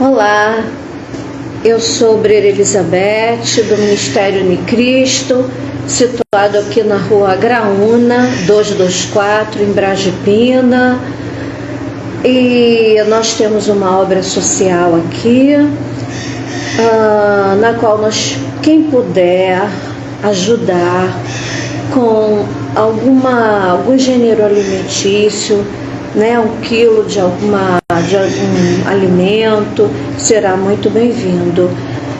Olá, eu sou Breira Elizabeth, do Ministério Unicristo, situado aqui na rua Graúna, 224, em Brasília. E nós temos uma obra social aqui, na qual quem puder ajudar com algum gênero alimentício, né, 1 quilo de algum alimento, será muito bem-vindo.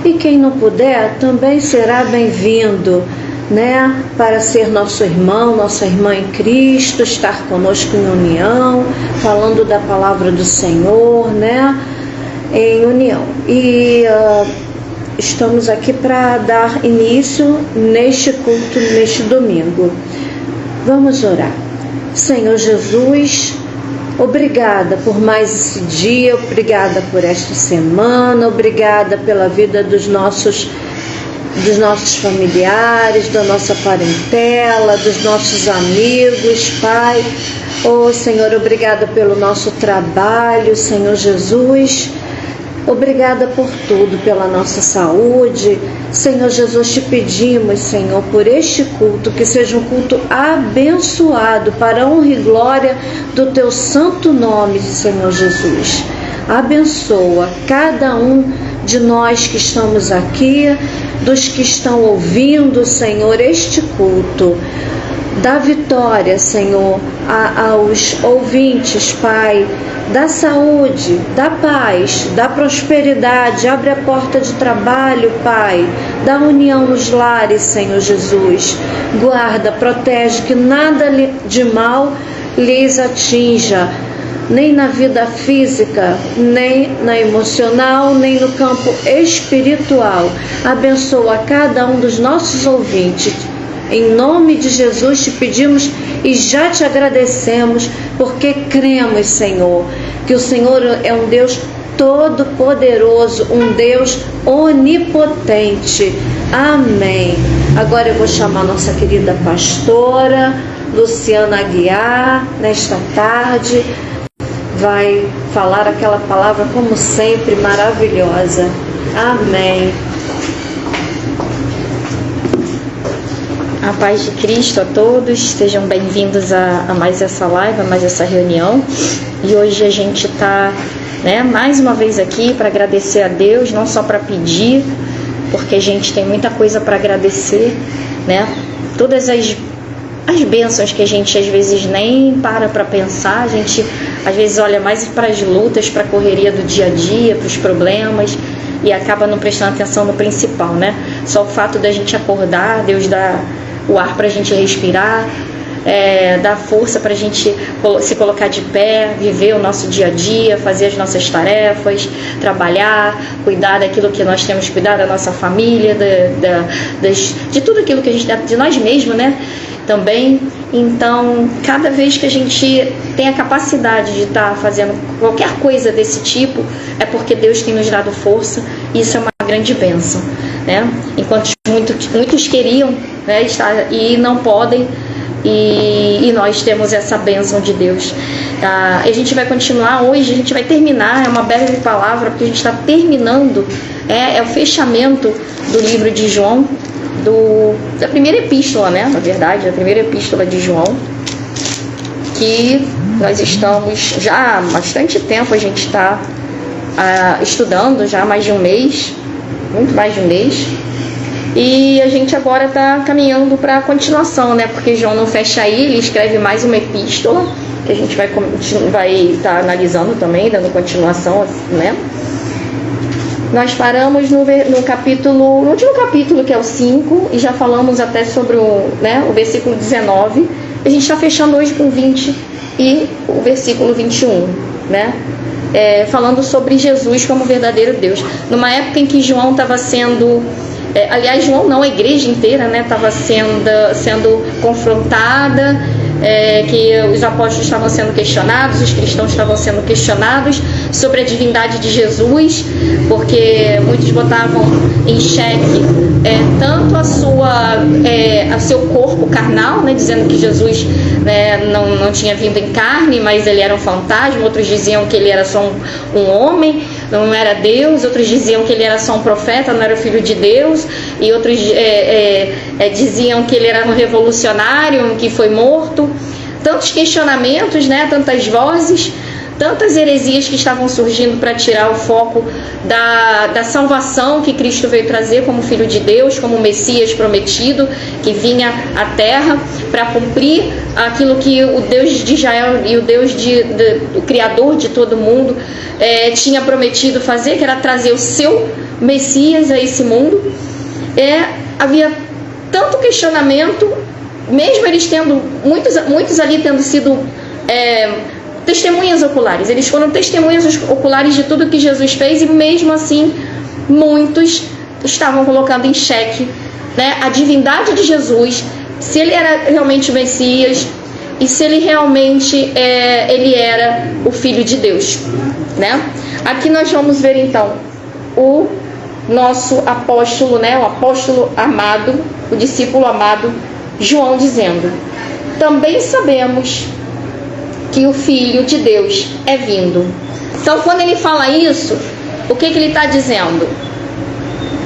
E quem não puder, também será bem-vindo, né, para ser nosso irmão, nossa irmã em Cristo, estar conosco em união, falando da palavra do Senhor, né, em união. E estamos aqui para dar início neste culto, neste domingo. Vamos orar. Senhor Jesus, obrigada por mais esse dia, obrigada por esta semana, obrigada pela vida dos nossos familiares, da nossa parentela, dos nossos amigos, Pai. Oh, Senhor, obrigada pelo nosso trabalho, Senhor Jesus. Obrigada por tudo, pela nossa saúde. Senhor Jesus, te pedimos, Senhor, por este culto, que seja um culto abençoado para a honra e glória do teu santo nome, Senhor Jesus. Abençoa cada um de nós que estamos aqui, dos que estão ouvindo, Senhor, este culto. Dá vitória, Senhor, aos ouvintes, Pai. Dá saúde, dá paz, dá prosperidade, abre a porta de trabalho, Pai. Dá união nos lares, Senhor Jesus. Guarda, protege, que nada de mal lhes atinja, nem na vida física, nem na emocional, nem no campo espiritual. Abençoa cada um dos nossos ouvintes. Em nome de Jesus te pedimos e já te agradecemos, porque cremos, Senhor, que o Senhor é um Deus todo-poderoso, um Deus onipotente. Amém. Agora eu vou chamar nossa querida pastora Luciana Aguiar, nesta tarde. Vai falar aquela palavra, como sempre, maravilhosa. Amém. A paz de Cristo a todos, sejam bem-vindos a mais essa live, a mais essa reunião. E hoje a gente está, mais uma vez aqui para agradecer a Deus, não só para pedir, porque a gente tem muita coisa para agradecer, todas as bênçãos que a gente às vezes nem para pensar, a gente às vezes olha mais para as lutas, para a correria do dia a dia, para os problemas, e acaba não prestando atenção no principal, Só o fato da gente acordar, Deus dá o ar para a gente respirar, dá força para a gente se colocar de pé, viver o nosso dia a dia, fazer as nossas tarefas, trabalhar, cuidar daquilo que nós temos que cuidar, da nossa família, de tudo aquilo que a gente dá, de nós mesmos, também. Então, cada vez que a gente tem a capacidade de estar fazendo qualquer coisa desse tipo, é porque Deus tem nos dado força, e isso é uma grande bênção, Enquanto muitos queriam, estar e não podem, e nós temos essa bênção de Deus. A gente vai continuar hoje, a gente vai terminar, é uma breve palavra, porque a gente está terminando, é o fechamento do livro de João, da primeira epístola, na verdade, a primeira epístola de João, que nós estamos já há bastante tempo, a gente está estudando, já há mais de um mês, muito mais de um mês, e a gente agora está caminhando para a continuação, porque João não fecha aí, ele escreve mais uma epístola, que a gente vai estar analisando também, dando continuação, Nós paramos no último capítulo, que é o 5, e já falamos até sobre o versículo 19. A gente está fechando hoje com 20 e o versículo 21, falando sobre Jesus como verdadeiro Deus. Numa época em que João estava sendo... aliás, João não, a igreja inteira estava sendo confrontada que os apóstolos estavam sendo questionados, os cristãos estavam sendo questionados sobre a divindade de Jesus, porque muitos botavam em xeque tanto a seu corpo carnal, né, dizendo que Jesus, né, não tinha vindo em carne, mas ele era um fantasma. Outros diziam que ele era só um homem, não era Deus. Outros diziam que ele era só um profeta, não era o filho de Deus. E outros diziam que ele era um revolucionário que foi morto. Tantos questionamentos, né, tantas vozes, tantas heresias que estavam surgindo para tirar o foco da salvação que Cristo veio trazer como Filho de Deus, como Messias prometido, que vinha à Terra para cumprir aquilo que o Deus de Israel e o Deus o Criador de todo mundo tinha prometido fazer, que era trazer o seu Messias a esse mundo. Havia tanto questionamento, mesmo eles tendo, muitos ali tendo sido testemunhas oculares. Eles foram testemunhas oculares de tudo que Jesus fez, e mesmo assim muitos estavam colocando em xeque, né, a divindade de Jesus, se ele era realmente o Messias e se ele realmente ele era o Filho de Deus, né? Aqui nós vamos ver então o nosso apóstolo, né, o apóstolo amado, o discípulo amado João, dizendo: também sabemos que o Filho de Deus é vindo. Então, quando ele fala isso, o que ele está dizendo?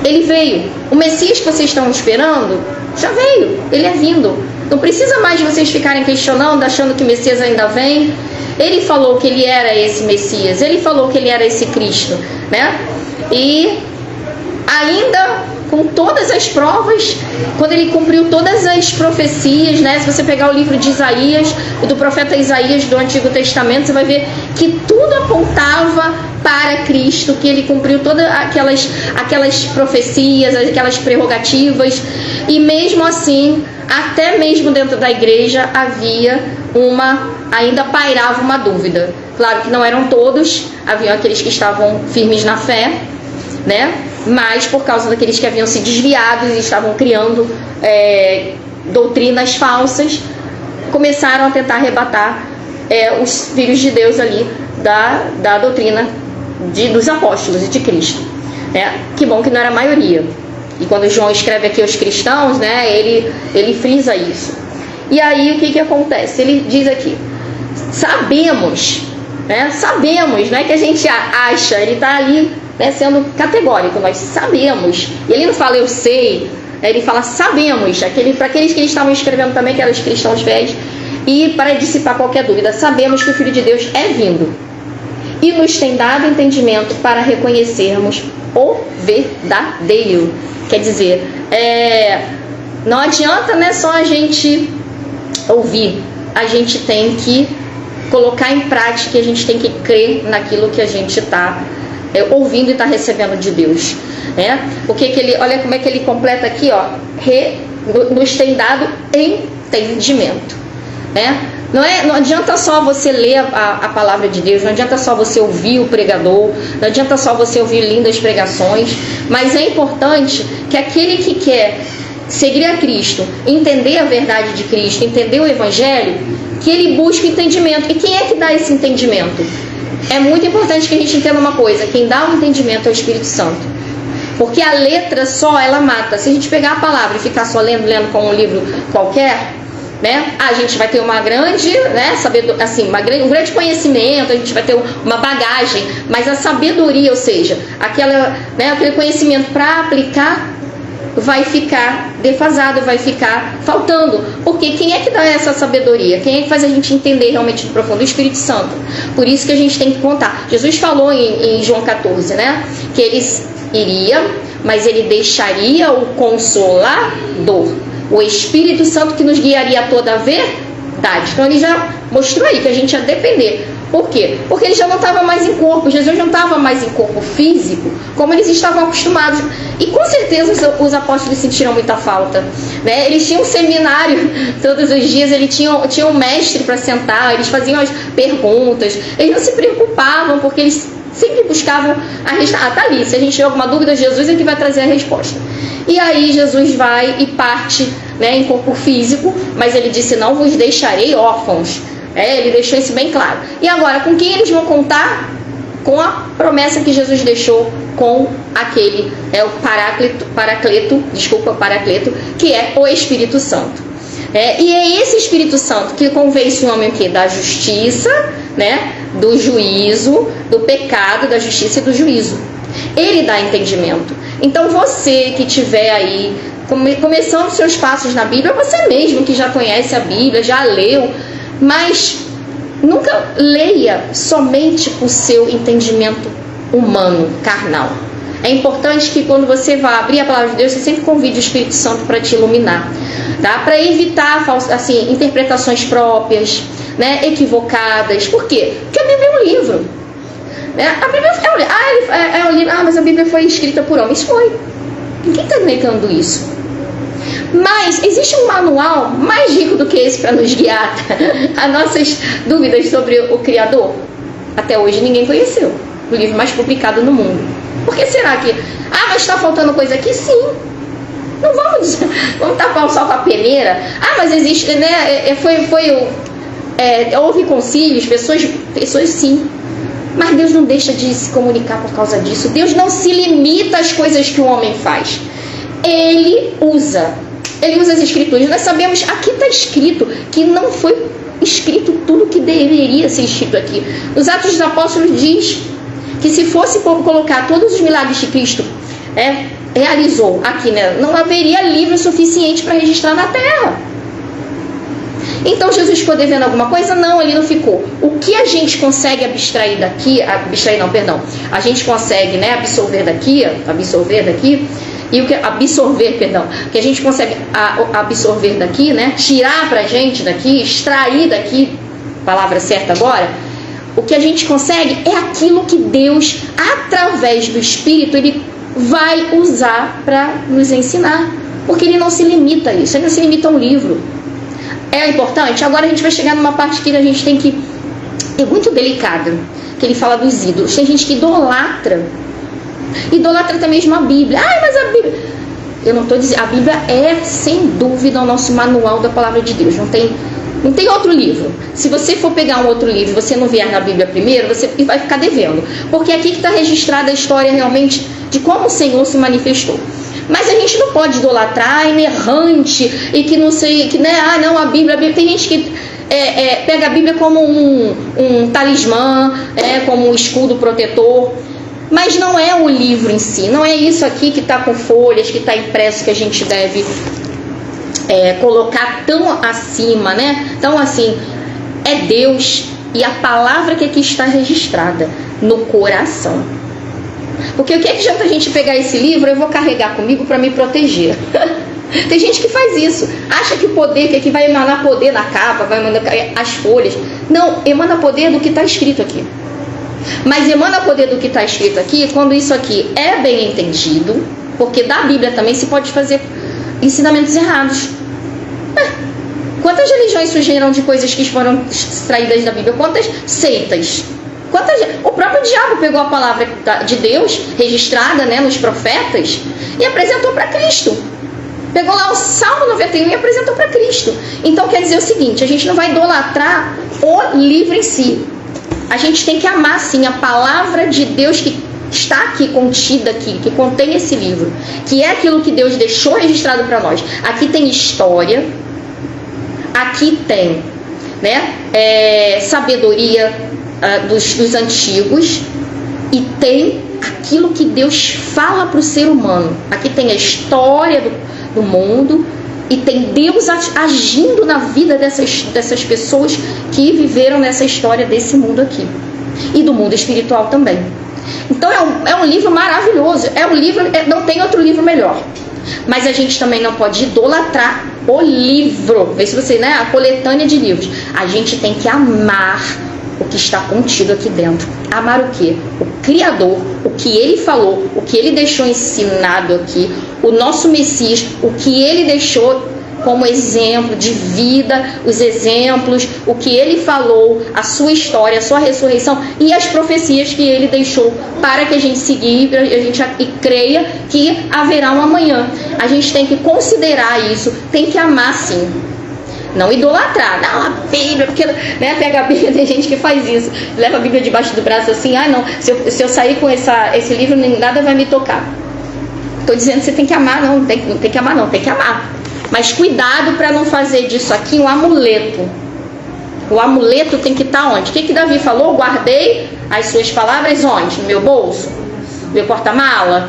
Ele veio. O Messias que vocês estão esperando já veio. Ele é vindo. Não precisa mais de vocês ficarem questionando, achando que o Messias ainda vem. Ele falou que ele era esse Messias. Ele falou que ele era esse Cristo, né? E ainda com todas as provas, quando ele cumpriu todas as profecias, né? Se você pegar o livro de Isaías, do profeta Isaías do Antigo Testamento, você vai ver que tudo apontava para Cristo, que ele cumpriu todas aquelas profecias, aquelas prerrogativas. E mesmo assim, até mesmo dentro da igreja ainda pairava uma dúvida. Claro que não eram todos, haviam aqueles que estavam firmes na fé, né? Mas por causa daqueles que haviam se desviado e estavam criando doutrinas falsas, começaram a tentar arrebatar os filhos de Deus ali da doutrina dos apóstolos e de Cristo. Que bom que não era a maioria. E quando João escreve aqui aos cristãos, né, ele frisa isso. E aí o que acontece? Ele diz aqui: sabemos, não é que a gente acha, ele está ali, né, sendo categórico, nós sabemos. E ele não fala eu sei, ele fala sabemos, para aqueles que eles estavam escrevendo também, que eram os cristãos fiéis, e para dissipar qualquer dúvida, sabemos que o Filho de Deus é vindo e nos tem dado entendimento para reconhecermos o verdadeiro. Quer dizer, não adianta, né, só a gente ouvir, a gente tem que colocar em prática, a gente tem que crer naquilo que a gente está ouvindo e está recebendo de Deus, né? Olha como é que ele completa aqui, ó, nos tem dado entendimento, né? Não adianta só você ler a palavra de Deus, não adianta só você ouvir o pregador, não adianta só você ouvir lindas pregações, mas é importante que aquele que quer seguir a Cristo, entender a verdade de Cristo, entender o Evangelho, que ele busque entendimento. E quem é que dá esse entendimento? É muito importante que a gente entenda uma coisa: quem dá o entendimento é o Espírito Santo. Porque a letra só, ela mata. Se a gente pegar a palavra e ficar só lendo como um livro qualquer, né, a gente vai ter uma grande, né, um grande conhecimento, a gente vai ter uma bagagem, mas a sabedoria, ou seja, aquele conhecimento para aplicar, vai ficar defasado, vai ficar faltando. Porque quem é que dá essa sabedoria? Quem é que faz a gente entender realmente do profundo? O Espírito Santo. Por isso que a gente tem que contar. Jesus falou em João 14, né, que ele iria, mas ele deixaria o Consolador, o Espírito Santo, que nos guiaria a toda a verdade. Então ele já mostrou aí que a gente ia depender. Por quê? Porque ele já não estava mais em corpo. Jesus não estava mais em corpo físico como eles estavam acostumados. E com certeza os apóstolos sentiram muita falta, né? Eles tinham um seminário todos os dias, eles tinham um mestre para sentar, eles faziam as perguntas, eles não se preocupavam porque eles Sempre buscavam a resposta. Tá ali, se a gente tiver alguma dúvida, Jesus é que vai trazer a resposta. E aí Jesus vai e parte, né, em corpo físico, mas ele disse, não vos deixarei órfãos. Ele deixou isso bem claro. E agora, com quem eles vão contar? Com a promessa que Jesus deixou com aquele, o Paracleto, que é o Espírito Santo. E é esse Espírito Santo que convence o homem o quê? Da justiça, né? Do juízo, do pecado, da justiça e do juízo. Ele dá entendimento. Então você que estiver aí começando seus passos na Bíblia, você mesmo que já conhece a Bíblia, já leu, mas nunca leia somente o seu entendimento humano, carnal. É importante que quando você vá abrir a palavra de Deus, você sempre convide o Espírito Santo para te iluminar, tá? Para evitar assim, interpretações próprias, né, equivocadas. Por quê? Porque a Bíblia é um livro, né? A Bíblia é um livro. Mas a Bíblia foi escrita por homens. Foi. Ninguém está negando isso. Mas existe um manual mais rico do que esse para nos guiar a nossas dúvidas sobre o Criador? Até hoje ninguém conheceu. O livro mais publicado no mundo. Por que será que... mas está faltando coisa aqui? Sim. Não vamos tapar o sol com a peneira. Mas existe, né? Houve concílios, pessoas sim. Mas Deus não deixa de se comunicar por causa disso. Deus não se limita às coisas que o homem faz. Ele usa as escrituras. Nós sabemos, aqui está escrito que não foi escrito tudo que deveria ser escrito aqui. Nos Atos dos Apóstolos diz que se fosse colocar todos os milagres que Cristo realizou aqui, né, não haveria livro suficiente para registrar na terra. Então Jesus ficou devendo alguma coisa? Não, ele não ficou. O que a gente consegue absorver daqui, a gente consegue, né, absorver daqui, e o que que a gente consegue absorver daqui, né, tirar pra gente daqui, extrair daqui, palavra certa agora, o que a gente consegue é aquilo que Deus, através do Espírito, ele vai usar para nos ensinar, porque ele não se limita a isso, ele não se limita a um livro. É importante. Agora a gente vai chegar numa parte que a gente tem que... é muito delicada, que ele fala dos ídolos. Tem gente que idolatra até mesmo a Bíblia. Mas a Bíblia... eu não estou dizendo... a Bíblia é, sem dúvida, o nosso manual da palavra de Deus. Não tem outro livro. Se você for pegar um outro livro e você não vier na Bíblia primeiro, você vai ficar devendo. Porque aqui que está registrada a história realmente de como o Senhor se manifestou. Mas a gente não pode idolatrar inerrante e que não sei, que, né, a Bíblia. Tem gente que pega a Bíblia como um talismã, como um escudo protetor, mas não é o livro em si, não é isso aqui que está com folhas, que está impresso, que a gente deve colocar tão acima, né? Então, assim, é Deus e a palavra que aqui está registrada no coração. Porque o que adianta a gente pegar esse livro, eu vou carregar comigo para me proteger? Tem gente que faz isso, acha que o poder, que aqui vai emanar poder na capa, vai emanar as folhas. Não, emana poder do que está escrito aqui. Mas emana poder do que está escrito aqui quando isso aqui é bem entendido, porque da Bíblia também se pode fazer ensinamentos errados. Quantas religiões surgiram de coisas que foram extraídas da Bíblia? Quantas seitas? O próprio diabo pegou a palavra de Deus, registrada, né, nos profetas, e apresentou para Cristo. Pegou lá o Salmo 91 e apresentou para Cristo. Então quer dizer o seguinte, a gente não vai idolatrar o livro em si. A gente tem que amar, sim, a palavra de Deus que está aqui, contida aqui, que contém esse livro, que é aquilo que Deus deixou registrado para nós. Aqui tem história, aqui tem, né, sabedoria dos antigos, e tem aquilo que Deus fala para o ser humano. Aqui tem a história do mundo, e tem Deus agindo na vida dessas pessoas que viveram nessa história desse mundo aqui, e do mundo espiritual também. Então é um livro maravilhoso, é um livro, não tem outro livro melhor. Mas a gente também não pode idolatrar o livro. Vê se você, né, a coletânea de livros. A gente tem que amar o que está contido aqui dentro. Amar o quê? O Criador, o que Ele falou, o que Ele deixou ensinado aqui, o nosso Messias, o que Ele deixou como exemplo de vida, os exemplos, o que ele falou, a sua história, a sua ressurreição e as profecias que ele deixou para que a gente seguir e creia que haverá um amanhã. A gente tem que considerar isso, tem que amar sim. Não idolatrar, não, a Bíblia, porque, né, pega a Bíblia, tem gente que faz isso, leva a Bíblia debaixo do braço assim, não, se eu sair com esse livro, nada vai me tocar. Estou dizendo que você tem que amar, não tem que amar não, tem que amar. Mas cuidado para não fazer disso aqui um amuleto. O amuleto tem que estar onde? O que Davi falou? Guardei as suas palavras onde? No meu bolso? No meu porta-mala?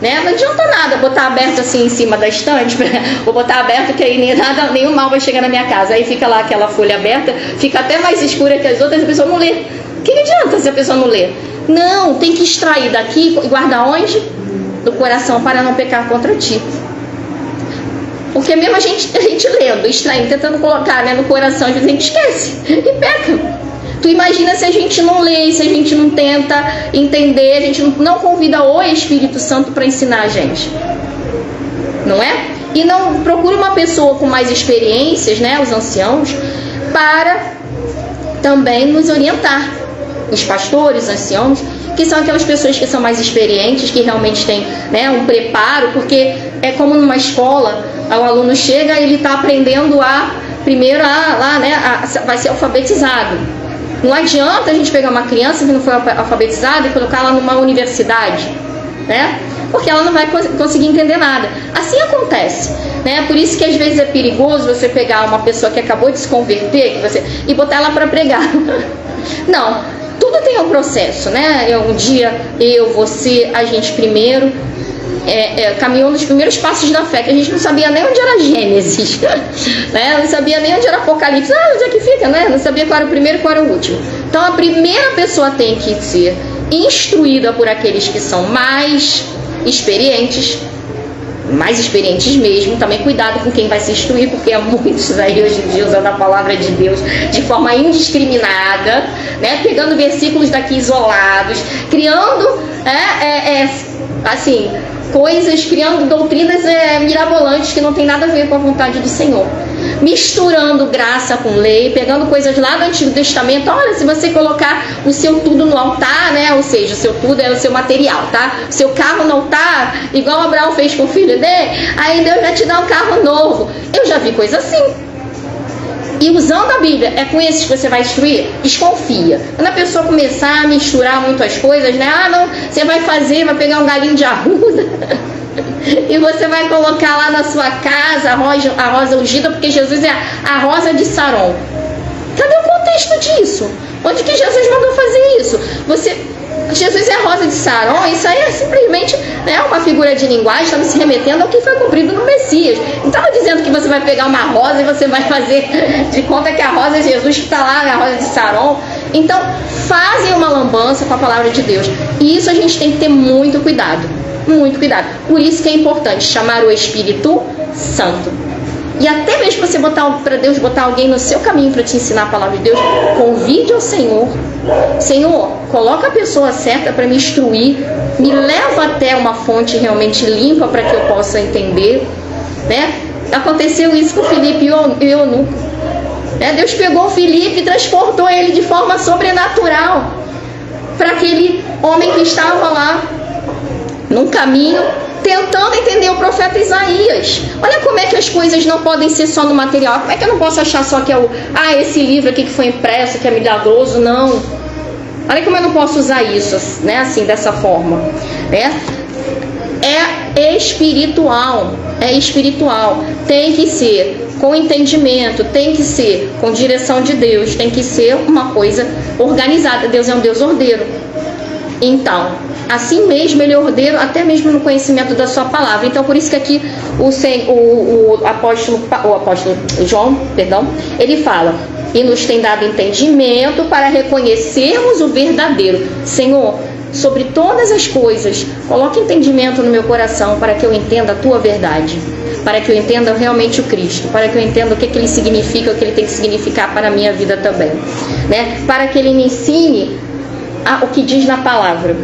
Né? Não adianta nada botar aberto assim em cima da estante, vou botar aberto que aí nenhum mal vai chegar na minha casa. Aí fica lá aquela folha aberta, fica até mais escura que as outras, a pessoa não lê. O que adianta se a pessoa não lê? Não, tem que extrair daqui e guardar onde? No coração, para não pecar contra ti. Porque mesmo a gente lendo, extraindo, tentando colocar, né, no coração, a gente esquece e peca. Tu imagina se a gente não lê, se a gente não tenta entender, a gente não convida o Espírito Santo para ensinar a gente, não é? E não procura uma pessoa com mais experiências, né, os anciãos, para também nos orientar. Os pastores, os anciãos, que são aquelas pessoas que são mais experientes, que realmente têm, né, um preparo, porque é como numa escola, o aluno chega e ele está aprendendo vai ser alfabetizado. Não adianta a gente pegar uma criança que não foi alfabetizada e colocar ela numa universidade, né? Porque ela não vai conseguir entender nada. Assim acontece, né? Por isso que às vezes é perigoso você pegar uma pessoa que acabou de se converter e botar ela para pregar. Não, tudo tem um processo, né? Um dia você, a gente primeiro caminhou nos primeiros passos da fé, que a gente não sabia nem onde era Gênesis, né? Não sabia nem onde era Apocalipse, onde é que fica, né? Não sabia qual era o primeiro e qual era o último. Então a primeira pessoa tem que ser instruída por aqueles que são mais experientes mesmo. Também cuidado com quem vai se instruir, porque há muitos aí hoje em dia usando a palavra de Deus de forma indiscriminada, né? Pegando versículos daqui isolados, criando criando doutrinas mirabolantes que não tem nada a ver com a vontade do Senhor, misturando graça com lei, pegando coisas lá do Antigo Testamento. Olha, se você colocar o seu tudo no altar, né? Ou seja, o seu tudo é o seu material, tá? O seu carro no altar, igual Abraão fez com o filho dele, aí Deus vai te dar um carro novo. Eu já vi coisa assim. E usando a Bíblia, é com esses que você vai instruir? Desconfia. Quando a pessoa começar a misturar muito as coisas, né? Não, você vai pegar um galinho de arruda e você vai colocar lá na sua casa a rosa ungida, porque Jesus é a rosa de Saron. Cadê o contexto disso? Onde que Jesus mandou fazer isso? Jesus é a rosa de Saron, isso aí é simplesmente, né, uma figura de linguagem, estamos se remetendo ao que foi cumprido no Messias. Não estava dizendo que você vai pegar uma rosa e você vai fazer de conta que a rosa é Jesus que está lá, a rosa de Saron. Então, fazem uma lambança com a palavra de Deus. E isso a gente tem que ter muito cuidado. Muito cuidado. Por isso que é importante chamar o Espírito Santo. E até mesmo você para Deus botar alguém no seu caminho para te ensinar a palavra de Deus, convide ao Senhor. Senhor, coloca a pessoa certa para me instruir, me leva até uma fonte realmente limpa para que eu possa entender, né? Aconteceu isso com Filipe e o eunuco, né? Deus pegou o Filipe e transportou ele de forma sobrenatural para aquele homem que estava lá num caminho tentando entender o profeta Isaías. Olha como é que as coisas não podem ser só no material. Como é que eu não posso achar só que é esse livro aqui que foi impresso, que é milagroso? Não. Olha como eu não posso usar isso, né, assim, dessa forma, né? É espiritual. Tem que ser com entendimento, tem que ser com direção de Deus, tem que ser uma coisa organizada. Deus é um Deus ordeiro. Então, assim mesmo ele é ordeiro, até mesmo no conhecimento da sua palavra. Então, por isso que aqui o apóstolo João, ele fala: e nos tem dado entendimento para reconhecermos o verdadeiro. Senhor, sobre todas as coisas, coloque entendimento no meu coração para que eu entenda a tua verdade, para que eu entenda realmente o Cristo, para que eu entenda o que ele significa, o que ele tem que significar para a minha vida também, né? Para que ele me ensine o que diz na palavra,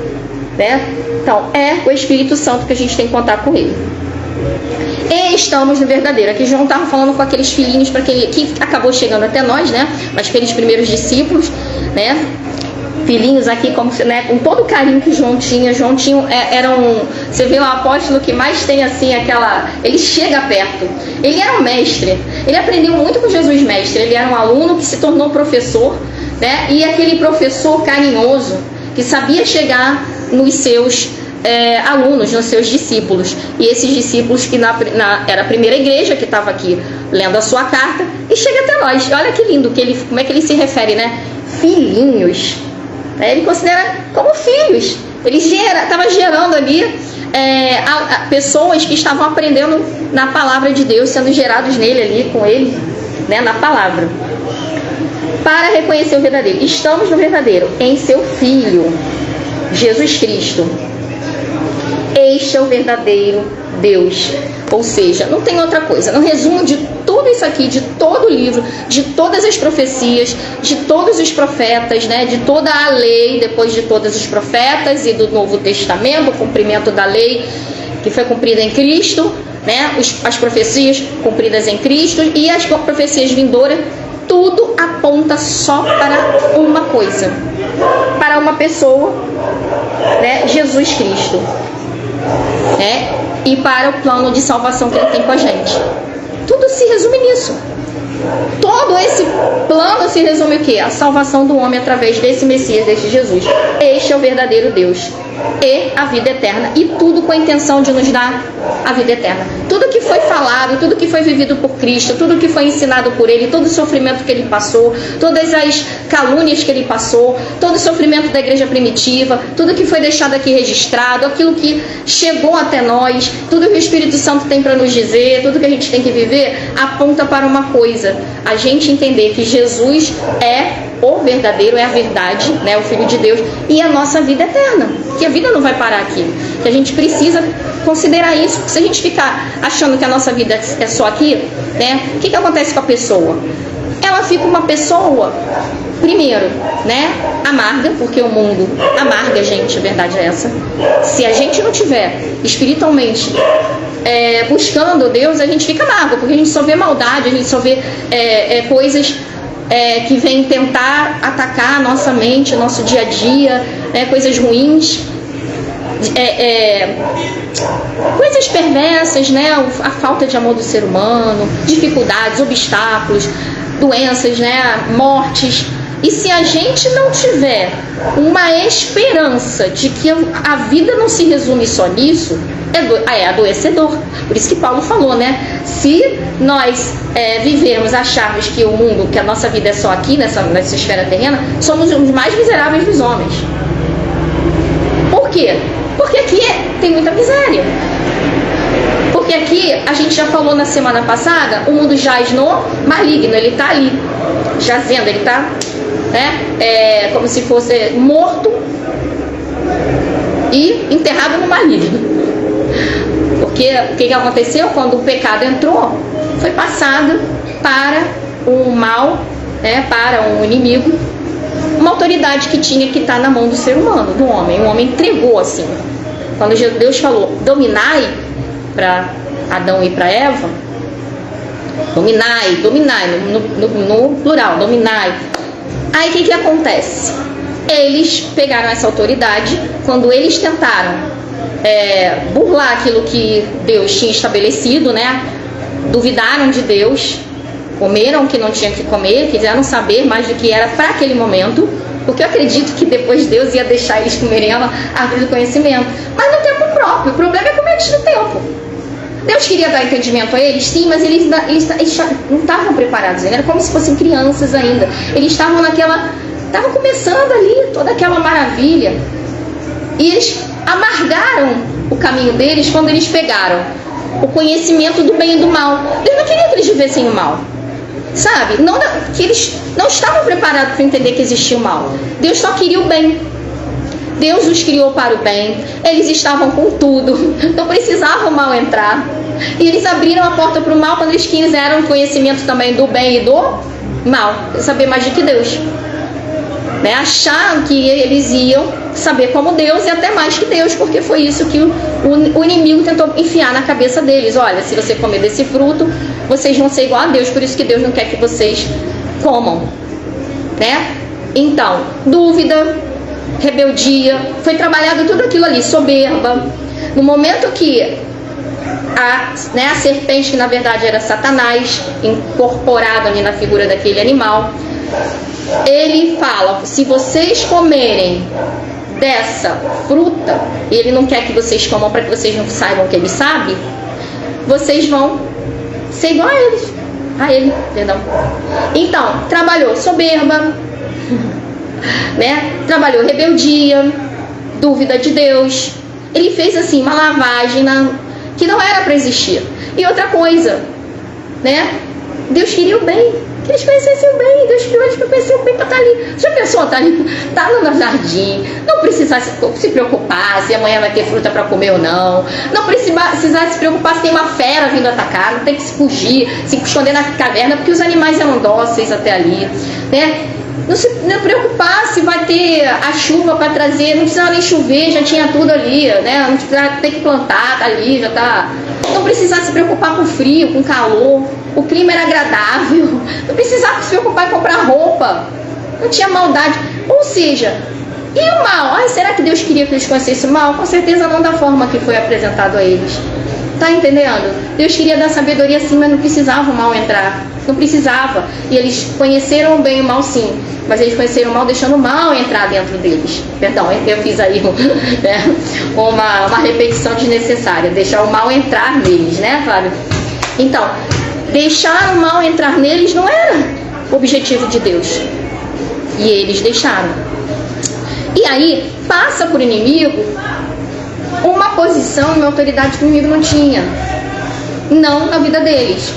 né? Então, é o Espírito Santo que a gente tem que contar com ele. E estamos no verdadeiro. Aqui João estava falando com aqueles filhinhos, para aquele que acabou chegando até nós, né? Mas aqueles primeiros discípulos, né? Filhinhos aqui, como, né? Com todo o carinho que João tinha. Era um, você vê o apóstolo que mais tem assim aquela, ele chega perto. Ele era um mestre. Ele aprendeu muito com Jesus mestre. Ele era um aluno que se tornou professor, né? E aquele professor carinhoso que sabia chegar nos seus alunos, nos seus discípulos. E esses discípulos que era a primeira igreja que estava aqui lendo a sua carta e chega até nós. Olha que lindo, como é que ele se refere, né? Filhinhos. Ele considera como filhos. Ele estava gerando ali pessoas que estavam aprendendo na palavra de Deus, sendo gerados nele ali, com ele, né, na palavra. Para reconhecer o verdadeiro. Estamos no verdadeiro, em seu Filho, Jesus Cristo. Este é o verdadeiro Deus. Ou seja, não tem outra coisa. No resumo de tudo isso aqui, de todo o livro, de todas as profecias, de todos os profetas, né, de toda a lei, depois de todos os profetas e do Novo Testamento, o cumprimento da lei que foi cumprida em Cristo, né, as profecias cumpridas em Cristo e as profecias vindouras, tudo aponta só para uma coisa, para uma pessoa, né, Jesus Cristo, né, e para o plano de salvação que Ele tem com a gente. Tudo se resume nisso. Todo esse plano se resume o quê? A salvação do homem através desse Messias, desse Jesus. Este é o verdadeiro Deus e a vida eterna. E tudo com a intenção de nos dar a vida eterna. Tudo que foi falado, tudo que foi vivido por Cristo, tudo que foi ensinado por Ele, todo o sofrimento que Ele passou, todas as calúnias que Ele passou, todo o sofrimento da igreja primitiva, tudo que foi deixado aqui registrado, aquilo que chegou até nós, tudo que o Espírito Santo tem para nos dizer, tudo que a gente tem que viver, aponta para uma coisa: a gente entender que Jesus é o verdadeiro, é a verdade, né, o Filho de Deus, e a nossa vida eterna, que a vida não vai parar aqui, que a gente precisa considerar isso, porque se a gente ficar achando que a nossa vida é só aqui, né, o que acontece com a pessoa? Ela fica uma pessoa, primeiro, né, amarga, porque o mundo amarga a gente, a verdade é essa. Se a gente não tiver espiritualmente buscando Deus, a gente fica amargo, porque a gente só vê maldade, a gente só vê coisas que vêm tentar atacar a nossa mente, o nosso dia a dia, né, coisas ruins, coisas perversas, né, a falta de amor do ser humano, dificuldades, obstáculos, doenças, né, mortes. E se a gente não tiver uma esperança de que a vida não se resume só nisso, é adoecedor. Por isso que Paulo falou, né? Se nós vivermos, acharmos que o mundo, que a nossa vida é só aqui, nessa esfera terrena, somos os mais miseráveis dos homens. Por quê? Porque aqui tem muita miséria. Porque aqui, a gente já falou na semana passada, o mundo jaz no maligno, ele está ali, jazendo, ele está, né, como se fosse morto e enterrado no maligno. Porque o que aconteceu? Quando o pecado entrou, foi passado para o mal, né, para um inimigo, uma autoridade que tinha que estar na mão do ser humano, do homem. O homem entregou assim. Quando Deus falou, dominai, para Adão e para Eva, dominai, no plural, dominai. Aí o que acontece? Eles pegaram essa autoridade, quando eles tentaram burlar aquilo que Deus tinha estabelecido, né? Duvidaram de Deus, comeram o que não tinha que comer, quiseram saber mais do que era para aquele momento, porque eu acredito que depois Deus ia deixar eles comerem a árvore do conhecimento, mas no tempo próprio. O problema é comer antes do tempo. Deus queria dar entendimento a eles, sim, mas eles não estavam preparados ainda, era como se fossem crianças ainda. Eles estavam estavam começando ali toda aquela maravilha, e eles amargaram o caminho deles quando eles pegaram o conhecimento do bem e do mal. Deus não queria que eles vivessem o mal, sabe? Que eles não estavam preparados para entender que existia o mal. Deus só queria o bem. Deus os criou para o bem. Eles estavam com tudo, não precisava o mal entrar. E eles abriram a porta para o mal quando eles quiseram conhecimento também do bem e do mal, saber mais do que Deus. né? Acharam que eles iam saber como Deus e até mais que Deus, porque foi isso que o inimigo tentou enfiar na cabeça deles. Olha, se você comer desse fruto, vocês vão ser igual a Deus, por isso que Deus não quer que vocês comam, né? Então, dúvida, rebeldia, foi trabalhado tudo aquilo ali, soberba. No momento que a serpente, que na verdade era Satanás, incorporado ali na figura daquele animal, ele fala: se vocês comerem dessa fruta, e ele não quer que vocês comam para que vocês não saibam que ele sabe, vocês vão ser igual a ele, perdão. Então, trabalhou soberba, né? Trabalhou rebeldia, dúvida de Deus. Ele fez assim uma lavagem que não era para existir. E outra coisa, né? Deus queria o bem, que eles conhecessem o bem. Deus criou eles para conhecer o bem, para estar ali. Já pensou, tá ali, tá no jardim, não precisar se preocupar se amanhã vai ter fruta para comer ou não, não precisar se preocupar se tem uma fera vindo atacar, não tem que se fugir, se esconder na caverna, porque os animais eram dóceis até ali, né? Não preocupar se vai ter a chuva para trazer, não precisava nem chover, já tinha tudo ali, né? Não precisava ter que plantar, tá ali, já tá. Não precisava se preocupar com frio, com calor, o clima era agradável, não precisava se preocupar em comprar roupa, não tinha maldade. Ou seja, e o mal? Ai, será que Deus queria que eles conhecessem o mal? Com certeza não da forma que foi apresentado a eles. Tá entendendo? Deus queria dar sabedoria sim, mas não precisava o mal entrar. Não precisava. E eles conheceram o bem e o mal sim, mas eles conheceram o mal deixando o mal entrar dentro deles. Perdão, eu fiz aí né, uma repetição desnecessária. Deixar o mal entrar neles, né, Flávio? Então, deixar o mal entrar neles não era o objetivo de Deus. E eles deixaram. E aí, passa por inimigo uma posição e uma autoridade que o inimigo não tinha. Não na vida deles.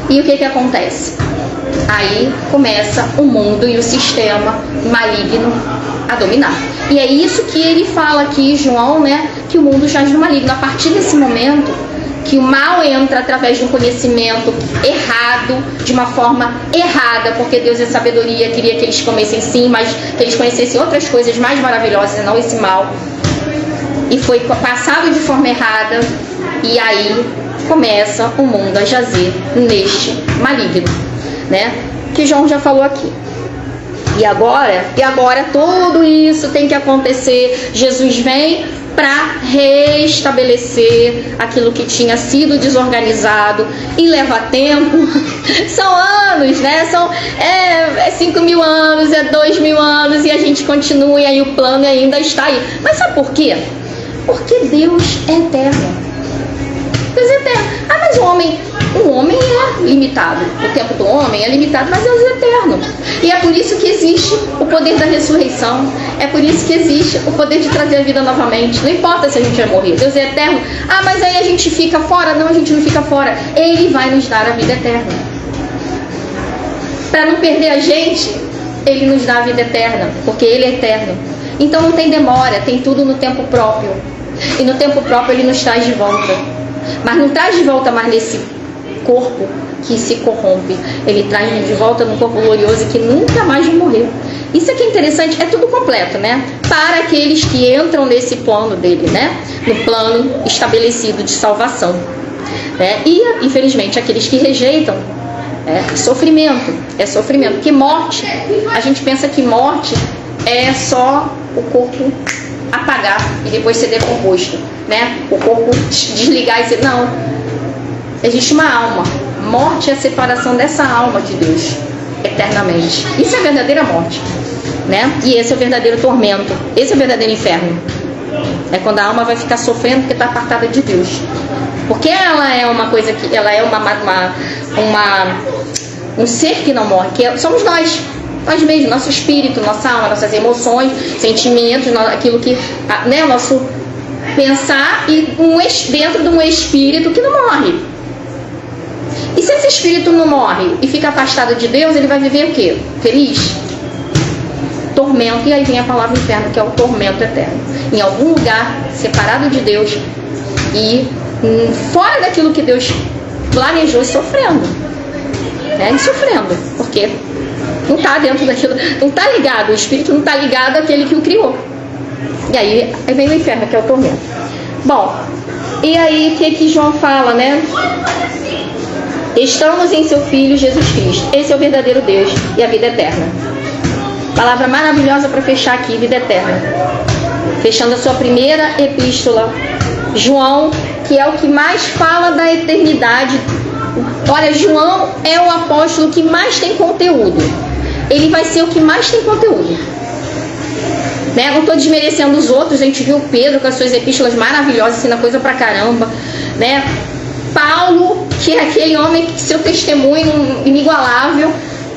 E o que acontece? Aí começa o mundo e o sistema maligno a dominar. E é isso que ele fala aqui, João, né? Que o mundo jaz no maligno. A partir desse momento que o mal entra através de um conhecimento errado, de uma forma errada, porque Deus é sabedoria, queria que eles comessem sim, mas que eles conhecessem outras coisas mais maravilhosas e não esse mal. E foi passado de forma errada, e aí começa o mundo a jazer neste maligno, né? Que João já falou aqui. E agora tudo isso tem que acontecer. Jesus vem para restabelecer aquilo que tinha sido desorganizado, e leva tempo. São anos, né? São 5.000 anos, 2.000 anos, e a gente continua, e aí o plano ainda está aí. Mas sabe por quê? Porque Deus é eterno. Deus é eterno. Ah, mas o homem é limitado. O tempo do homem é limitado, mas Deus é eterno. E é por isso que existe o poder da ressurreição. É por isso que existe o poder de trazer a vida novamente. Não importa se a gente vai morrer. Deus é eterno. Ah, mas aí a gente fica fora. Não, a gente não fica fora. Ele vai nos dar a vida eterna. Para não perder a gente, Ele nos dá a vida eterna. Porque Ele é eterno. Então não tem demora. Tem tudo no tempo próprio. E no tempo próprio Ele nos traz de volta. Mas não traz de volta mais nesse corpo que se corrompe. Ele traz de volta num corpo glorioso que nunca mais vai morrer. Isso aqui é interessante, é tudo completo, né? Para aqueles que entram nesse plano dele, né? No plano estabelecido de salvação, né? E, infelizmente, aqueles que rejeitam, é sofrimento. Porque morte, a gente pensa que morte é só o corpo apagar e depois ser decomposto, né? O corpo desligar e ser... Não. Existe uma alma. Morte é a separação dessa alma de Deus eternamente. Isso é a verdadeira morte, né? E esse é o verdadeiro tormento. Esse é o verdadeiro inferno. É quando a alma vai ficar sofrendo porque está apartada de Deus. Porque ela é uma coisa que... Ela é um ser que não morre, somos nós mesmos, nosso espírito, nossa alma, nossas emoções, sentimentos, aquilo que, né, nosso pensar, e dentro de um espírito que não morre. E se esse espírito não morre e fica afastado de Deus, ele vai viver o quê? Feliz? Tormento. E aí vem a palavra inferno, que é o tormento eterno. Em algum lugar separado de Deus e fora daquilo que Deus planejou, sofrendo. E sofrendo. Por quê? Não está dentro daquilo, não está ligado, o espírito não está ligado àquele que o criou. E aí vem o inferno, que é o tormento. Bom, e aí o que João fala, né? Estamos em seu Filho Jesus Cristo. Esse é o verdadeiro Deus e a vida eterna. Palavra maravilhosa para fechar aqui, vida eterna. Fechando a sua primeira epístola, João, que é o que mais fala da eternidade. Olha, João é o apóstolo que mais tem conteúdo. Ele vai ser o que mais tem conteúdo. Né? Não estou desmerecendo os outros. A gente viu Pedro com as suas epístolas maravilhosas, ensina coisa pra caramba, né? Paulo, que é aquele homem que seu testemunho inigualável.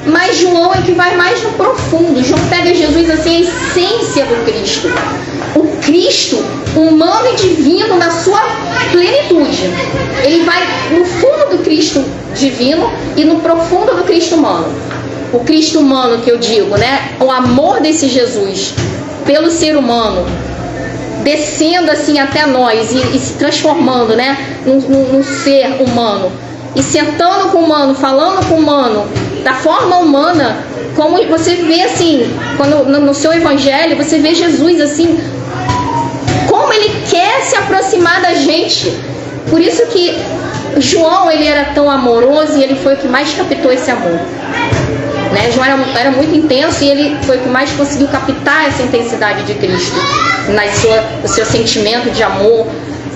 Mas João é que vai mais no profundo. João pega Jesus assim, a essência do Cristo. O Cristo humano e divino na sua plenitude. Ele vai no fundo do Cristo divino e no profundo do Cristo humano. O Cristo humano que eu digo, né? O amor desse Jesus pelo ser humano, descendo assim até nós e se transformando, né? Num ser humano. E sentando com o humano, falando com o humano, da forma humana, como você vê assim, quando no seu evangelho, você vê Jesus assim, como ele quer se aproximar da gente. Por isso que João, ele era tão amoroso e ele foi o que mais captou esse amor. Né? João era muito intenso e ele foi o que mais conseguiu captar essa intensidade de Cristo, no seu sentimento de amor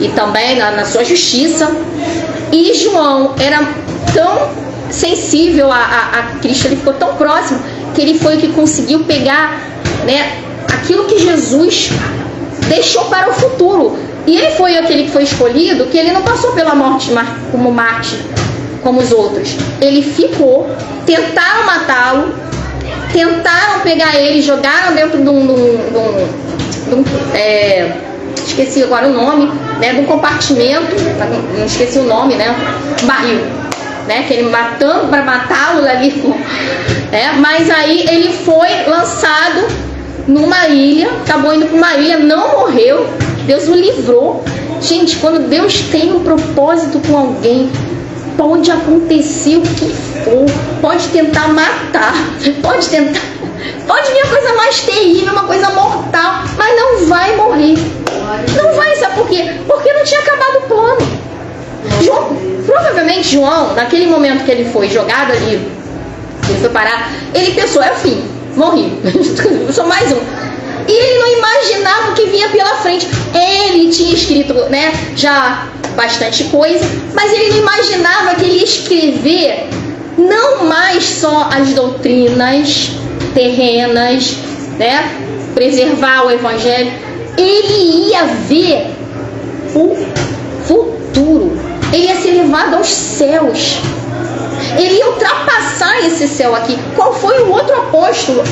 e também na sua justiça. E João era tão sensível a Cristo, ele ficou tão próximo, que ele foi o que conseguiu pegar, né, aquilo que Jesus deixou para o futuro. E ele foi aquele que foi escolhido, que ele não passou pela morte como Marte, como os outros. Ele ficou, tentaram matá-lo, tentaram pegar ele, jogaram dentro de esqueci agora o nome, né, de um compartimento, não esqueci o nome, né, barril, né, que ele matando para matá-lo ali, mas aí ele foi lançado numa ilha, acabou indo para uma ilha, não morreu, Deus o livrou. Gente, quando Deus tem um propósito com alguém, pode acontecer o que for, pode tentar matar, pode vir a coisa mais terrível, uma coisa mortal, mas não vai morrer. Não vai, sabe por quê? Porque não tinha acabado o plano. Provavelmente João, naquele momento que ele foi jogado ali, ele foi parar, ele pensou, é o fim, morri, eu sou mais um. E ele não imaginava o que vinha pela frente. Ele tinha escrito, né, já bastante coisa, mas ele não imaginava que ele ia escrever não mais só as doutrinas terrenas, né, preservar o evangelho. Ele ia ver o futuro. Ele ia ser levado aos céus. Ele ia ultrapassar esse céu aqui. Qual foi o outro apóstolo?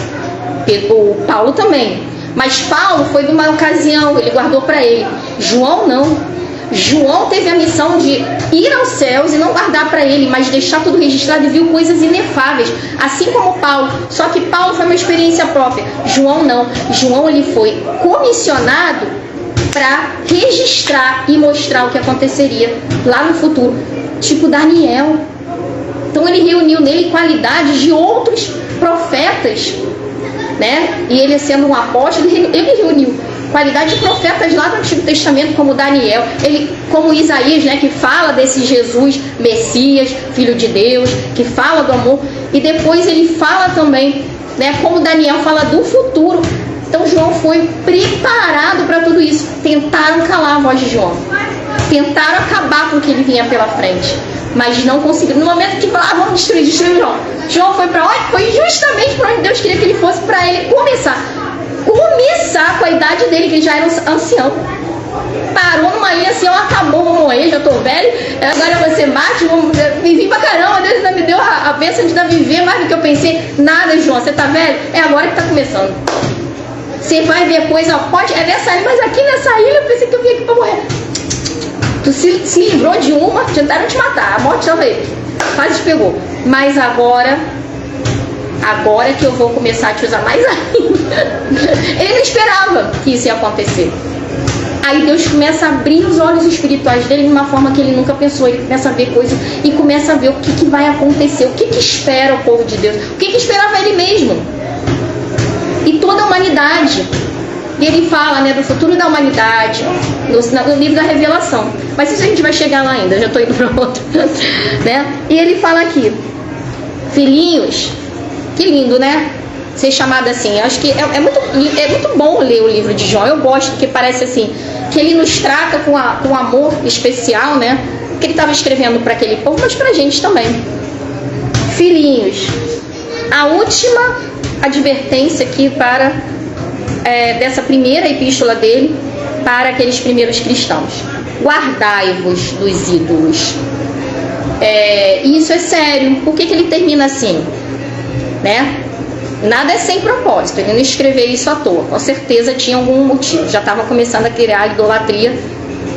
O Paulo também. Mas Paulo foi de uma ocasião, ele guardou para ele. João não. João teve a missão de ir aos céus e não guardar para ele, mas deixar tudo registrado e viu coisas inefáveis, assim como Paulo. Só que Paulo foi uma experiência própria. João não. João, ele foi comissionado para registrar e mostrar o que aconteceria lá no futuro, tipo Daniel. Então ele reuniu nele qualidades de outros profetas, né? E ele, sendo um apóstolo, ele reuniu qualidade de profetas lá do Antigo Testamento, como Daniel, como Isaías, né, que fala desse Jesus, Messias, Filho de Deus, que fala do amor, e depois ele fala também, né, como Daniel fala do futuro. Então João foi preparado para tudo isso. Tentaram calar a voz de João, tentaram acabar com o que ele vinha pela frente, mas não conseguiram. No momento que falaram, vamos destruir João, João foi para onde? Foi justamente para onde Deus queria que ele fosse, para ele começar com a idade dele, que ele já era um ancião. Parou numa ilha assim, acabou, vou morrer, já tô velho, agora eu vou ser mate, vivi pra caramba, Deus ainda me deu a bênção de ainda viver mais do que eu pensei. Nada, João, você tá velho? É agora que tá começando. Você vai ver coisa, pode, é nessa ilha, mas aqui nessa ilha eu pensei que eu vim aqui pra morrer. Tu se livrou de uma, tentaram te matar, a morte estava aí, quase te pegou. Mas agora que eu vou começar a te usar mais ainda. Ele não esperava que isso ia acontecer. Aí Deus começa a abrir os olhos espirituais dele de uma forma que ele nunca pensou. Ele começa a ver coisas e começa a ver o que vai acontecer, o que espera o povo de Deus, o que esperava ele mesmo e toda a humanidade. E ele fala, né, do futuro da humanidade no livro da Revelação. Mas isso a gente vai chegar lá ainda, já estou indo para outro. Né? E ele fala aqui: filhinhos, que lindo, né? Ser chamado assim. Eu acho que é muito bom ler o livro de João. Eu gosto, porque parece assim que ele nos trata com um amor especial, né? Que ele estava escrevendo para aquele povo, mas para a gente também. Filhinhos, a última advertência aqui dessa primeira epístola dele para aqueles primeiros cristãos: guardai-vos dos ídolos. E isso é sério. Por que ele termina assim, né? Nada é sem propósito, ele não escreveu isso à toa, com certeza tinha algum motivo. Já estava começando a criar idolatria,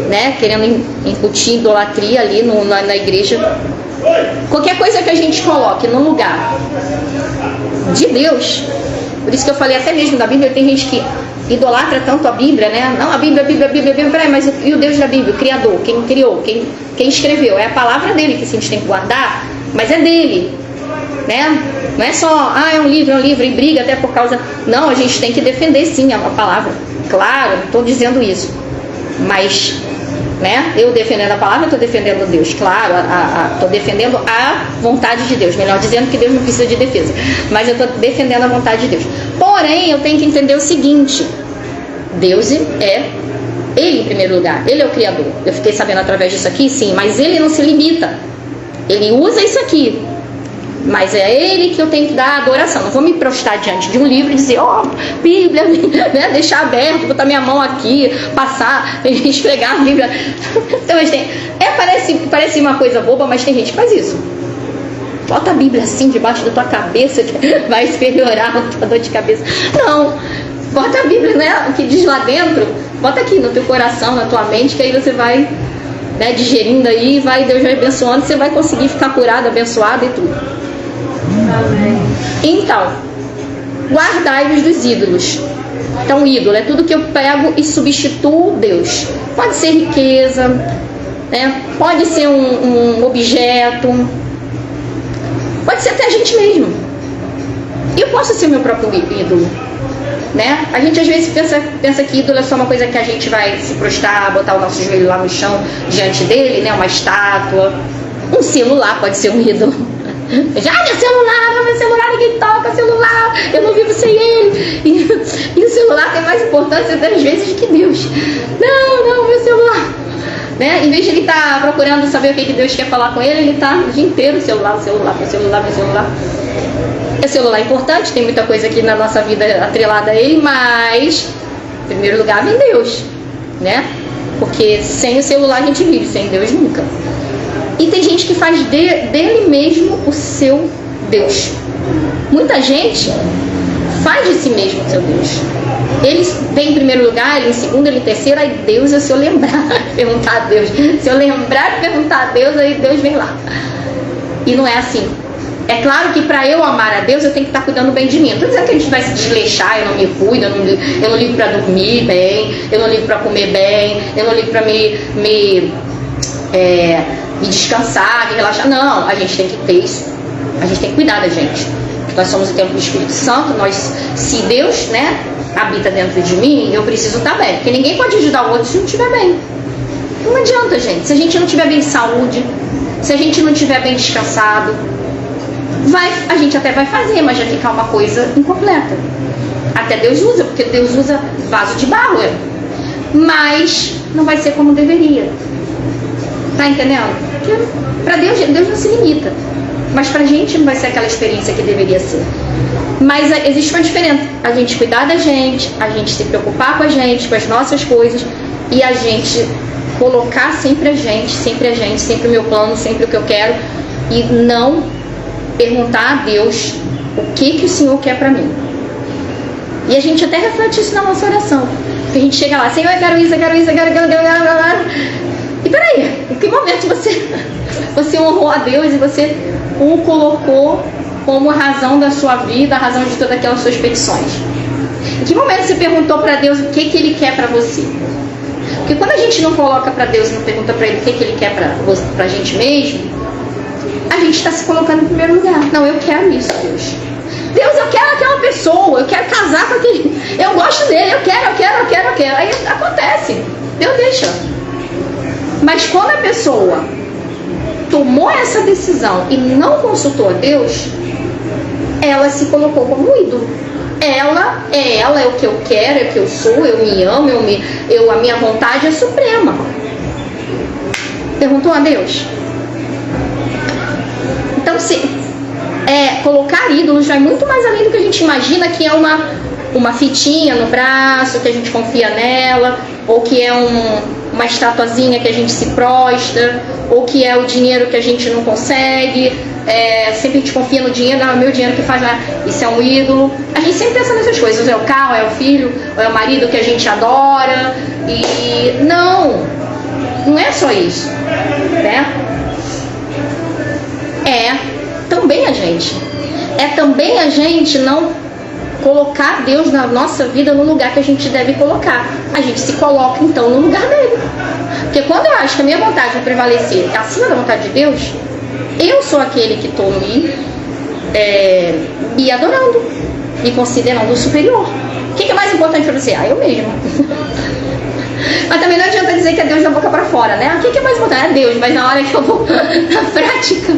né? Querendo incutir idolatria ali na igreja. Qualquer coisa que a gente coloque no lugar de Deus, por isso que eu falei até mesmo da Bíblia, tem gente que idolatra tanto a Bíblia, né? Não, a Bíblia, peraí, mas e o Deus da Bíblia? O Criador, quem criou, quem escreveu? É a palavra dele que a gente tem que guardar, mas é dele, né? Não é só, é um livro, e briga até por causa... Não, a gente tem que defender sim a palavra. Claro, não estou dizendo isso. Mas, né? Eu defendendo a palavra, estou defendendo Deus. Claro, estou defendendo a vontade de Deus. Melhor dizendo que Deus não precisa de defesa. Mas eu estou defendendo a vontade de Deus. Porém, eu tenho que entender o seguinte: Deus é Ele em primeiro lugar. Ele é o Criador. Eu fiquei sabendo através disso aqui, sim. Mas Ele não se limita. Ele usa isso aqui. Mas é Ele que eu tenho que dar adoração. Não vou me prostrar diante de um livro e dizer, Bíblia, né? Deixar aberto, botar minha mão aqui, passar, esfregar a Bíblia. Então, parece uma coisa boba, mas tem gente que faz isso. Bota a Bíblia assim debaixo da tua cabeça, que vai melhorar a tua dor de cabeça. Não, bota a Bíblia, né? O que diz lá dentro, bota aqui no teu coração, na tua mente, que aí você vai, né, digerindo aí, Deus vai abençoando, você vai conseguir ficar curado, abençoado e tudo. Amém. Então, guardai-vos dos ídolos. Então, ídolo é tudo que eu pego e substituo Deus. Pode ser riqueza, né? Pode ser um objeto, pode ser até a gente mesmo. Eu posso ser meu próprio ídolo, né? A gente às vezes pensa que ídolo é só uma coisa que a gente vai se prostrar, botar o nosso joelho lá no chão diante dele, né? Uma estátua. Um celular pode ser um ídolo. Meu celular, ninguém toca celular, eu não vivo sem ele. E o celular tem mais importância das vezes que Deus. Não, meu celular, né? Em vez de ele estar procurando saber o que Deus quer falar com ele está o dia inteiro celular. O celular é importante, tem muita coisa aqui na nossa vida atrelada a ele, mas em primeiro lugar vem Deus, né? Porque sem o celular a gente vive, sem Deus nunca. E tem gente que faz dele mesmo o seu Deus. Muita gente faz de si mesmo o seu Deus. Ele vem em primeiro lugar, ele em segundo, ele em terceiro, aí Deus é se eu lembrar de perguntar a Deus. Se eu lembrar de perguntar a Deus, aí Deus vem lá. E não é assim. É claro que para eu amar a Deus, eu tenho que estar cuidando bem de mim. Não estou dizendo que a gente vai se desleixar, eu não me cuido, eu não ligo para dormir bem, eu não ligo para comer bem, eu não ligo para me descansar, me relaxar. Não, a gente tem que ter isso. A gente tem que cuidar da gente. Nós somos o templo do Espírito Santo. Se Deus, né, habita dentro de mim, eu preciso estar bem. Porque ninguém pode ajudar o outro se não estiver bem. Não adianta, gente. Se a gente não estiver bem de saúde, se a gente não estiver bem descansado, a gente até vai fazer, mas vai ficar uma coisa incompleta. Até Deus usa, porque Deus usa vaso de barro, mas não vai ser como deveria. Tá entendendo? Porque para Deus não se limita. Mas pra gente não vai ser aquela experiência que deveria ser. Mas existe uma diferença. A gente cuidar da gente, a gente se preocupar com a gente, com as nossas coisas, e a gente colocar sempre o meu plano, sempre o que eu quero, e não perguntar a Deus o que o Senhor quer pra mim. E a gente até reflete isso na nossa oração. Porque a gente chega lá, Senhor, eu quero isso. E peraí, em que momento você honrou a Deus e você o colocou como a razão da sua vida, a razão de todas aquelas suas petições? Em que momento você perguntou para Deus o que Ele quer para você? Porque quando a gente não coloca para Deus e não pergunta para Ele o que Ele quer para a gente mesmo, a gente está se colocando em primeiro lugar. Não, eu quero isso, Deus. Deus, eu quero aquela pessoa, eu quero casar com aquele... Eu gosto dele, eu quero. Aí acontece, Deus deixa. Mas quando a pessoa tomou essa decisão e não consultou a Deus, ela se colocou como ídolo. Ela é o que eu quero, é o que eu sou, eu me amo, a minha vontade é suprema. Perguntou a Deus? Então, colocar ídolos vai muito mais além do que a gente imagina, que é uma fitinha no braço, que a gente confia nela, ou que é uma estatuazinha que a gente se prostra, ou que é o dinheiro que a gente não consegue. Sempre a gente confia no dinheiro, não, é o meu dinheiro que faz, isso é um ídolo. A gente sempre pensa nessas coisas, é o carro, é o filho, ou é o marido que a gente adora. E não é só isso, né? Também a gente não colocar Deus na nossa vida no lugar que a gente deve colocar. A gente se coloca então no lugar dele. Porque quando eu acho que a minha vontade vai prevalecer acima da vontade de Deus, eu sou aquele que estou me adorando, me considerando superior. O que é mais importante para você? Eu mesma. Mas também não adianta dizer que é Deus da boca para fora, né? O que é mais importante? É Deus, mas na hora que eu vou na prática,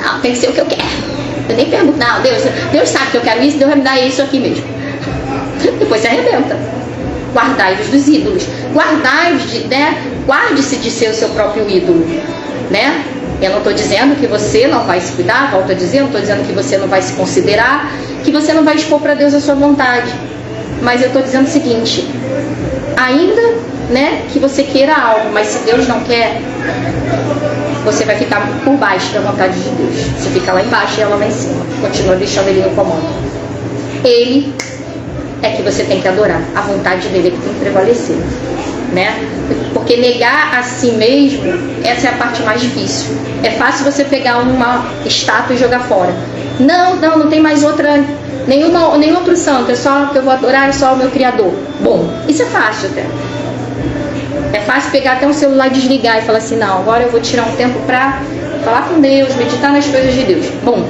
não, tem que ser o que eu quero. Eu nem pergunto, não, Deus sabe que eu quero isso, Deus vai me dar isso aqui mesmo. Depois se arrebenta. Guardai-vos dos ídolos. Guarde-se de ser o seu próprio ídolo, né? Eu não estou dizendo que você não vai se cuidar, volto a dizer, não estou dizendo que você não vai se considerar, que você não vai expor para Deus a sua vontade. Mas eu estou dizendo o seguinte, ainda, né, que você queira algo, mas se Deus não quer, você vai ficar por baixo da vontade de Deus. Você fica lá embaixo e ela lá em cima. Continua deixando Ele no comando. Ele é que você tem que adorar. A vontade dele é que tem que prevalecer, né? Porque negar a si mesmo, essa é a parte mais difícil. É fácil você pegar uma estátua e jogar fora. Não tem mais nenhum outro santo, é só que eu vou adorar, é só o meu Criador. Bom, isso é fácil até. É fácil pegar até um celular e desligar e falar assim, não, agora eu vou tirar um tempo para falar com Deus, meditar nas coisas de Deus. Bom,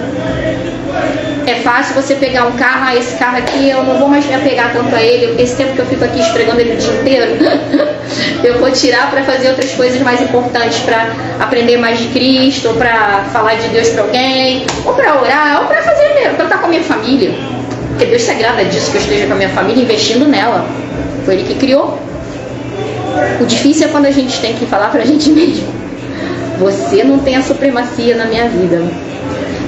é fácil você pegar um carro, esse carro aqui eu não vou mais me apegar tanto a ele, esse tempo que eu fico aqui esfregando ele o dia inteiro, eu vou tirar para fazer outras coisas mais importantes, para aprender mais de Cristo, ou para falar de Deus para alguém, ou para orar, ou para estar com a minha família. Porque Deus se agrada disso, que eu esteja com a minha família, investindo nela. Foi Ele que criou. O difícil é quando a gente tem que falar pra gente mesmo, você não tem a supremacia na minha vida.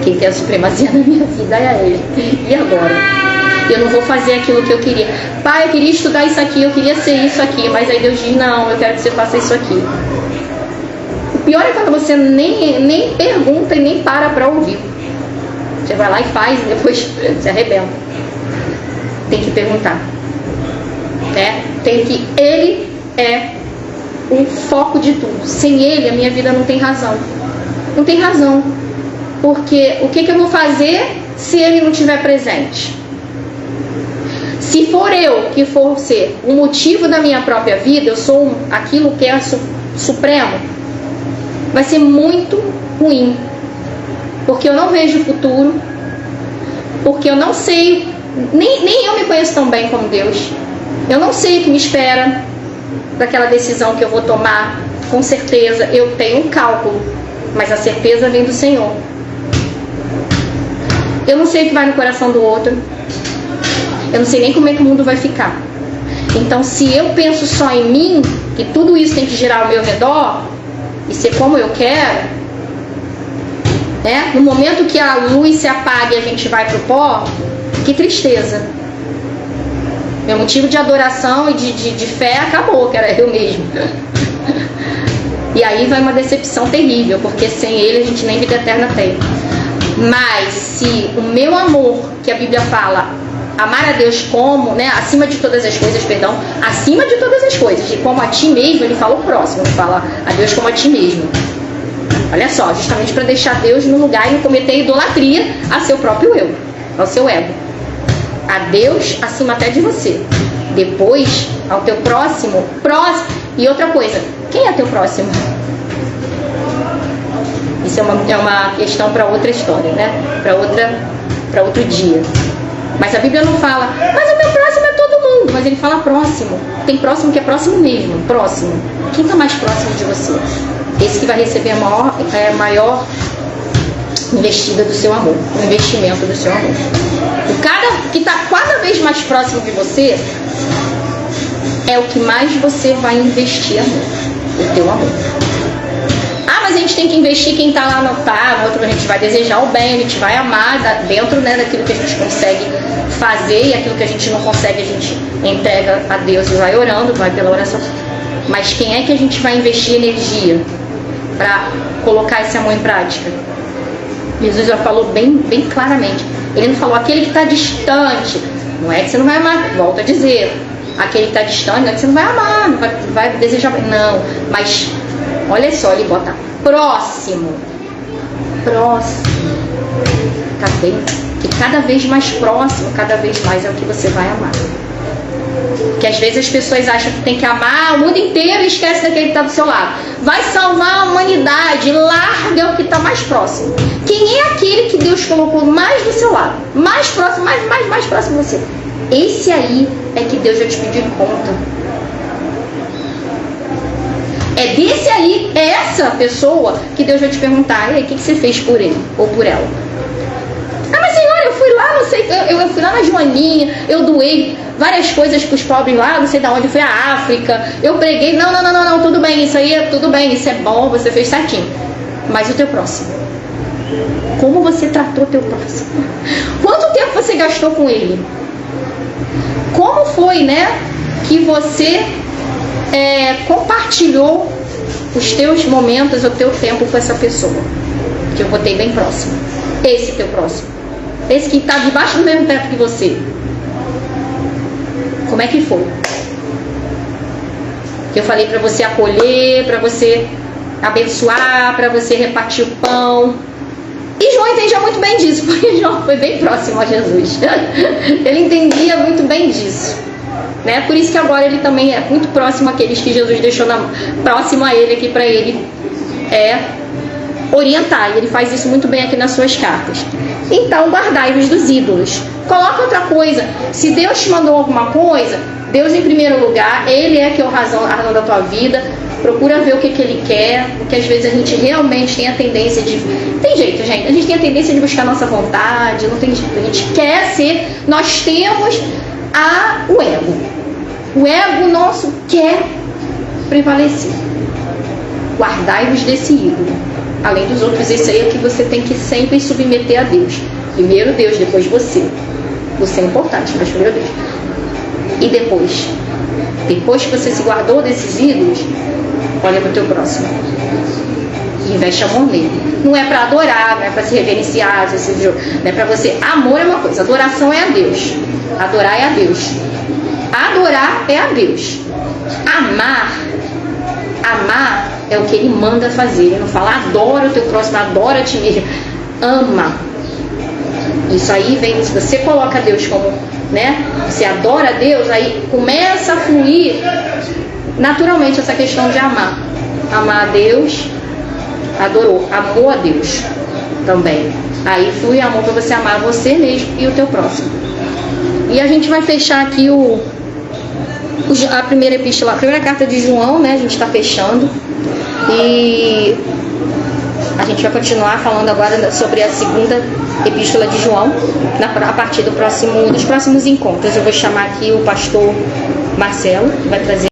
Quem tem a supremacia na minha vida é Ele. E agora? Eu não vou fazer aquilo que eu queria. Pai, eu queria estudar isso aqui, eu queria ser isso aqui, mas aí Deus diz, não, eu quero que você faça isso aqui. O pior é quando você nem pergunta e nem para ouvir. Você vai lá e faz e depois se arrebenta. Tem que perguntar, né? Ele é o foco de tudo. Sem Ele, a minha vida não tem razão. Não tem razão. Porque o que eu vou fazer se Ele não estiver presente? Se for eu que for ser o motivo da minha própria vida, eu sou aquilo que é supremo, vai ser muito ruim. Porque eu não vejo o futuro. Porque eu não sei, nem eu me conheço tão bem como Deus. Eu não sei o que me espera daquela decisão que eu vou tomar. Com certeza eu tenho um cálculo, mas a certeza vem do Senhor. Eu não sei o que vai no coração do outro. Eu não sei nem como é que o mundo vai ficar. Então, se eu penso só em mim, que tudo isso tem que girar ao meu redor e ser como eu quero, né? No momento que a luz se apaga e a gente vai pro pó, que tristeza. Meu motivo de adoração e de fé acabou, que era eu mesmo. E aí vai uma decepção terrível, porque sem Ele a gente nem vida eterna tem. Mas se o meu amor, que a Bíblia fala, amar a Deus como, né, acima de todas as coisas, acima de todas as coisas, e como a ti mesmo, ele fala o próximo, ele fala a Deus como a ti mesmo. Olha só, justamente para deixar Deus no lugar e não cometer idolatria a seu próprio eu, ao seu ego. A Deus acima até de você. Depois, ao teu próximo, E outra coisa, quem é teu próximo? Isso é uma questão para outra história, né? Para outro dia. Mas a Bíblia não fala, mas o meu próximo é todo mundo. Mas ele fala próximo. Tem próximo que é próximo mesmo, próximo. Quem está mais próximo de você? Esse que vai receber a maior investida do seu amor, o investimento do seu amor. O que está cada vez mais próximo de você é o que mais você vai investir amor, o teu amor. Ah, mas a gente tem que investir quem está lá no outro, a gente vai desejar o bem, a gente vai amar dentro, né, daquilo que a gente consegue fazer, e aquilo que a gente não consegue a gente entrega a Deus e vai orando, vai pela oração. Mas quem é que a gente vai investir energia para colocar esse amor em prática? Jesus já falou bem claramente. Ele não falou aquele que está distante. Não é que você não vai amar, volto a dizer. Aquele que está distante não é que você não vai amar, não vai desejar. Não, mas olha só, ele bota próximo. Tá bem? Que cada vez mais próximo, cada vez mais é o que você vai amar. Porque às vezes as pessoas acham que tem que amar o mundo inteiro e esquece daquele que está do seu lado. Vai salvar a humanidade, larga o que está mais próximo. Quem é aquele que Deus colocou mais do seu lado? Mais próximo, mais próximo de você. Esse aí é que Deus vai te pedir conta. É desse aí, é essa pessoa que Deus vai te perguntar, e aí, o que você fez por ele ou por ela? Ah, mas Senhor, eu fui lá, não sei, eu fui lá na Joaninha, eu doei várias coisas para os pobres lá, não sei de onde, fui à África, eu preguei, não, tudo bem, isso aí, tudo bem, isso é bom, você fez certinho. Mas o teu próximo? Como você tratou o teu próximo? Quanto tempo você gastou com ele? Como foi, né, que você compartilhou os teus momentos, o teu tempo com essa pessoa? Que eu botei bem próximo. Esse teu próximo. Esse que está debaixo do mesmo teto que você. Como é que foi? Que eu falei para você acolher, para você abençoar, para você repartir o pão. E João entendia muito bem disso, porque João foi bem próximo a Jesus. Ele entendia muito bem disso, né? Por isso que agora ele também é muito próximo àqueles que Jesus deixou próximo a ele aqui, para ele orientar. E ele faz isso muito bem aqui nas suas cartas. Então, guardai-vos dos ídolos. Coloca outra coisa. Se Deus te mandou alguma coisa, Deus em primeiro lugar, Ele é que é a razão da tua vida. Procura ver o que Ele quer, porque às vezes a gente realmente tem a tendência de... Tem jeito, gente. A gente tem a tendência de buscar a nossa vontade, não tem jeito. A gente quer ser... Nós temos o ego. O ego nosso quer prevalecer. Guardai-vos desse ídolo. Além dos outros, esse aí é que você tem que sempre submeter a Deus. Primeiro Deus, depois você. Você é importante, mas primeiro Deus. E depois que você se guardou desses ídolos, olha para o teu próximo. E investe amor nele. Não é para adorar, não é para se reverenciar, não é para você. Amor é uma coisa, adoração é a Deus. Adorar é a Deus. Adorar é a Deus. Amar é o que Ele manda fazer. Ele não fala adora o teu próximo, adora a ti mesmo. Ama. Isso aí vem, se você coloca Deus como, né? Você adora a Deus, aí começa a fluir naturalmente essa questão de amar. Amar a Deus, amou a Deus também. Aí flui amor para você amar você mesmo e o teu próximo. E a gente vai fechar aqui a primeira epístola, a primeira carta de João, né? A gente está fechando. E a gente vai continuar falando agora sobre a segunda epístola de João, a partir dos próximos encontros. Eu vou chamar aqui o pastor Marcelo, que vai trazer